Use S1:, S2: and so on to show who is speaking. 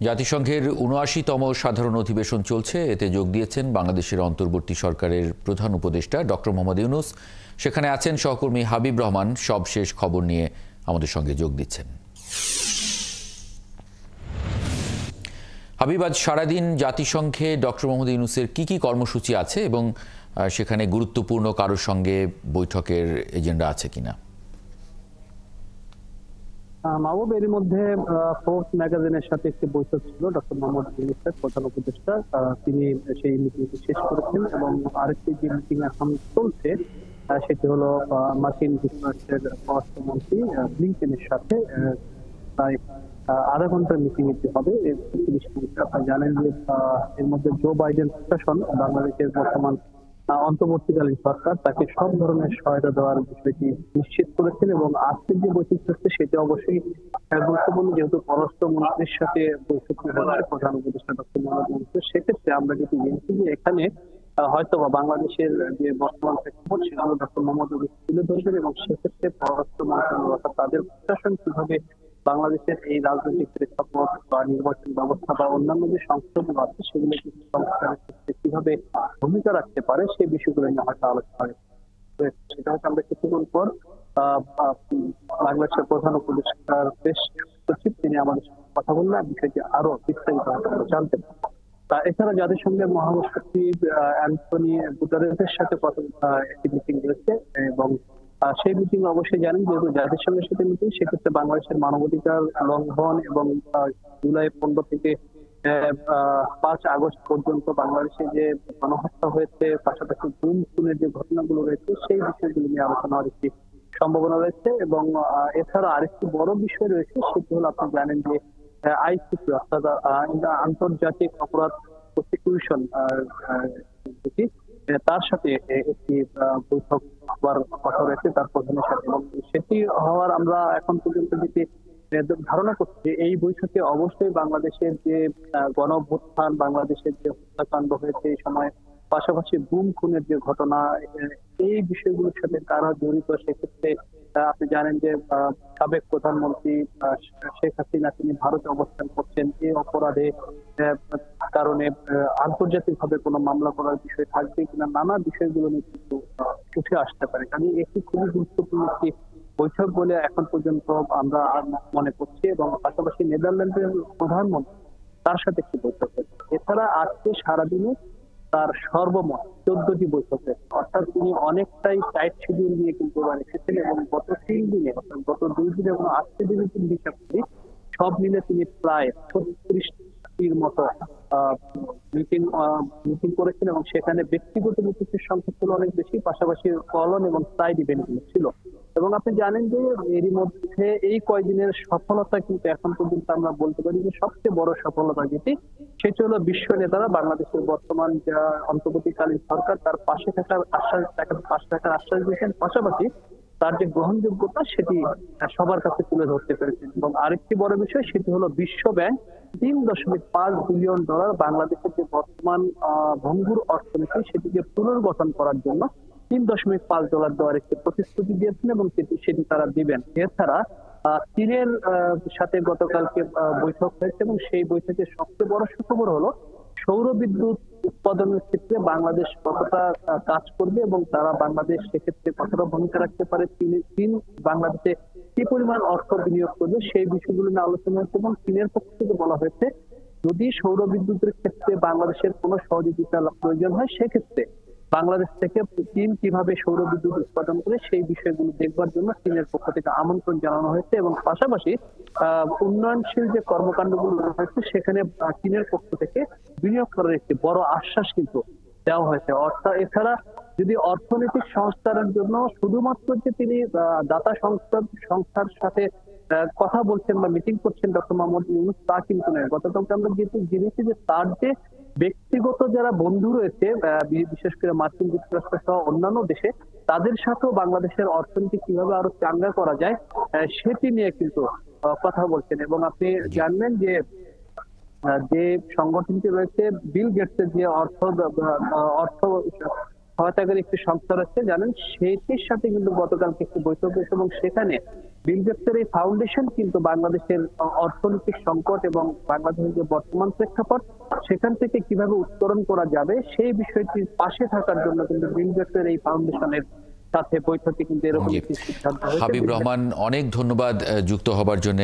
S1: জাতিসংঘের ৭৯তম সাধারণ অধিবেশন চলছে। এতে যোগ দিয়েছেন বাংলাদেশের অন্তর্বর্তী সরকারের প্রধান উপদেষ্টা ডক্টর মোহাম্মদ ইউনূস। সেখানে আছেন সহকর্মী হাবিব রহমান। সবশেষ খবর নিয়ে আমাদের সঙ্গে যোগ দিচ্ছেন। হাবিব, আজ সারাদিন জাতিসংঘে ডক্টর মোহাম্মদ ইউনূসের কি কর্মসূচি আছে এবং সেখানে গুরুত্বপূর্ণ কারোর সঙ্গে বৈঠকের এজেন্ডা আছে কিনা?
S2: মাহবুব, এর মধ্যে ফোর্স ম্যাগাজিনের সাথে একটি বৈঠক ছিল ডক্টর মোহাম্মদ ইউনূসের, প্রধান উপদেষ্টা। তিনি সেই মিটিংটি শেষ করেছেন এবং আরেকটি যে মিটিং এখন চলছে সেটি হলো মার্কিন যুক্তরাষ্ট্রের পররাষ্ট্রমন্ত্রী ব্লিংকেনের সাথে প্রায় আধা ঘন্টার মিটিং এটি হবে। আপনারা জানেন যে এর মধ্যে জো বাইডেন প্রশাসন বাংলাদেশের বর্তমান অন্তর্বর্তীকালীন সরকার তাকে সব ধরনের সহায়তা দেওয়ার বিষয়টি নিশ্চিত করেছেন এবং আজকের যে বৈঠক হচ্ছে সেটি অবশ্যই গুরুত্বপূর্ণ, যেহেতু পররাষ্ট্রমন্ত্রীর সাথে বৈঠক হচ্ছে প্রধান উপদেষ্টা ডক্টর মোহাম্মদ ইউনূস। সেক্ষেত্রে আমরা যেটি জেনেছি যে এখানে হয়তো বা বাংলাদেশের যে বর্তমান প্রেক্ষাপট সেগুলো ডক্টর মোহাম্মদ ইউনূস তুলে ধরবেন এবং সেক্ষেত্রে পররাষ্ট্র মন্ত্রণালয় অর্থাৎ তাদের প্রশাসন কিভাবে বাংলাদেশের এই রাজনৈতিক প্রেক্ষাপট বা নির্বাচন ব্যবস্থা বা অন্যান্য যে সংস্থাগুলো আছে সেগুলো সংস্কারের ক্ষেত্রে কিভাবে ভূমিকা রাখতে পারে সেই বিষয়গুলো নিয়ে হয়তো আলোচনা সেটা হয়তো আমরা কিছুক্ষণ পর বাংলাদেশের প্রধান উপদেষ্টার প্রেস সচিব তিনি আমাদের সাথে কথা বললেন, বিষয়টি আরো বিস্তারিত জানতে পারবো। এছাড়া জাতিসংঘের মহাসচিব অ্যান্টনি গুতেরেসের সাথে একটি মিটিং রয়েছে এবং সেই মিটিং অবশ্যই জানেন যেহেতু জাতিসংঘের সাথে মিটিং, সেক্ষেত্রে বাংলাদেশের মানবাধিকার লঙ্ঘন এবং জুলাই 15 থেকে 5 আগস্ট পর্যন্ত বাংলাদেশে যে গণহত্যা হয়েছে, পাশাপাশি গুম খুনের যে ঘটনাগুলো রয়েছে সেই বিষয়গুলো নিয়ে আলোচনা হওয়ার একটি সম্ভাবনা রয়েছে। এবং এছাড়া আরেকটি বড় বিষয় রয়েছে, সেটি হলো আপনি জানেন যে আইসিসি অর্থাৎ আন্তর্জাতিক অপরাধ প্রসিকিউশন তার সাথে একটি বৈঠক হওয়ার কথা রয়েছে তার প্রধানের সাথে, এবং সেটি হওয়ার আমরা এখন পর্যন্ত যেটি ধারণা করছি এই বৈঠকে অবশ্যই বাংলাদেশের যে গণ অভ্যুত্থান, বাংলাদেশের যে হত্যাকাণ্ড হয়েছে এই সময়, পাশাপাশি গুম খুনের যে ঘটনা, এই বিষয়গুলোর সাথে কারা জড়িত। সেক্ষেত্রে আপনি জানেন যে সাবেক প্রধানমন্ত্রী শেখ হাসিনা তিনি ভারতে অবস্থান করছেন, এই অপরাধে কারণে আন্তর্জাতিকভাবে কোনো মামলা করার বিষয় থাকবে কিনা, নানা বিষয়গুলো নিয়ে কিন্তু উঠে আসতে পারে। কারণ একটি খুবই গুরুত্বপূর্ণ একটি বৈঠক বলে এখন পর্যন্ত আমরা মনে করছি। এবং পাশাপাশি নেদারল্যান্ডের প্রধানমন্ত্রী তার সাথে একটি বৈঠক হয়েছে। এছাড়া আজকে সারাদিনে তার সর্বমোট 14টি বৈঠক হয়েছে, অর্থাৎ তিনি অনেকটাই টাইট শিডিউল নিয়ে কিন্তু এসেছেন এবং গত 3 দিনে অর্থাৎ গত 2 দিনে এবং আজকে দিনে তিনি হিসাব করি সব মিলে তিনি প্রায় 36টির মতো মিটিং করেছেন এবং সেখানে ব্যক্তিগত মিটিংয়ের সংখ্যা ছিল অনেক বেশি, পাশাপাশি কলন এবং সাইড ইভেন্টগুলো ছিল। এবং আপনি জানেন যে এরই মধ্যে এই কয়দিনের সফলতা কিন্তু এখন পর্যন্ত আমরা বলতে পারি যে সবচেয়ে বড় সফলতা যেটি সেটি হলো বিশ্ব নেতারা বাংলাদেশের বর্তমান যা অন্তর্বর্তীকালীন সরকার তার পাশে থাকার আশ্বাস দিয়েছেন, পাশাপাশি তার যে গ্রহণযোগ্যতা সেটি সবার কাছে তুলে ধরতে পেরেছেন। এবং আরেকটি বড় বিষয় সেটি হলো বিশ্ব ব্যাংক $3.5 বিলিয়ন বাংলাদেশের যে বর্তমান ভঙ্গুর অর্থনীতি সেটিকে পুনর্গঠন করার জন্য $3.5 দেওয়ার একটি প্রতিশ্রুতি দিয়েছেন এবং সেটি তারা দিবেন। এছাড়া চীনের সাথে গতকালকে বৈঠক হয়েছে এবং সেই বৈঠকের সবচেয়ে বড় সুখবর হলো সৌর বিদ্যুৎ উৎপাদনের ক্ষেত্রে বাংলাদেশ কতটা কাজ করবে এবং তারা বাংলাদেশ সেক্ষেত্রে কতটা ভূমিকা রাখতে পারে, চীন বাংলাদেশে কি পরিমাণ অর্থ বিনিয়োগ করবে সেই বিষয়গুলো নিয়ে আলোচনা হয়েছে। এবং চীনের পক্ষ থেকে বলা হয়েছে যদি সৌর বিদ্যুতের ক্ষেত্রে বাংলাদেশের কোনো সহযোগিতা প্রয়োজন হয় সেক্ষেত্রে বাংলাদেশ থেকে চীন কিভাবে সৌর বিদ্যুৎ উৎপাদন করে সেই বিষয়গুলো দেখবার জন্য চীনের পক্ষ থেকে আমন্ত্রণ জানানো হয়েছে। এবং পাশাপাশি উন্নয়নশীল যে কর্মকাণ্ডগুলো হয়েছে সেখানে চীনের পক্ষ থেকে বিনিয়োগ করার একটি বড় আশ্বাস কিন্তু দেওয়া হয়েছে। অর্থাৎ এছাড়া যদি অর্থনৈতিক সংস্কারের জন্য শুধুমাত্র যে তিনি দাতা সংস্থার সাথে কথা বলছেন বা মিটিং করছেন ডক্টর মোহাম্মদ ইউনূস তা কিন্তু নয়। গতকালকে আমরা যেহেতু জেনেছি যে তার যে ব্যক্তিগত যারা বন্ধু রয়েছে বিশেষ করে মার্কিন যুক্তরাষ্ট্র সহ অন্যান্য দেশে, তাদের সাথেও বাংলাদেশের অর্থনীতি কিভাবে আরো চাঙ্গা করা যায় সেটি নিয়ে কিন্তু কথা বলছেন। এবং আপনি জানবেন যে সংগঠনটি রয়েছে বিল গেটসের যে অর্থ সহায়তাকারী একটি সংস্থা রয়েছে জানেন, সেটির সাথে কিন্তু গতকালকে একটি বৈঠক হয়েছে এবং সেখানে বিল গেটসের এই ফাউন্ডেশন কিন্তু বাংলাদেশের অর্থনৈতিক সংকট এবং বাংলাদেশের যে বর্তমান প্রেক্ষাপট সেখান থেকে কিভাবে উত্তরণ করা যাবে সেই বিষয়টির পাশে থাকার জন্য কিন্তু বিল গেটসের এই ফাউন্ডেশনের সাথে বৈঠকে কিন্তু এরকম একটি সিদ্ধান্ত হয়েছে।
S1: হাবিব রহমান, অনেক ধন্যবাদ যুক্ত হবার জন্য।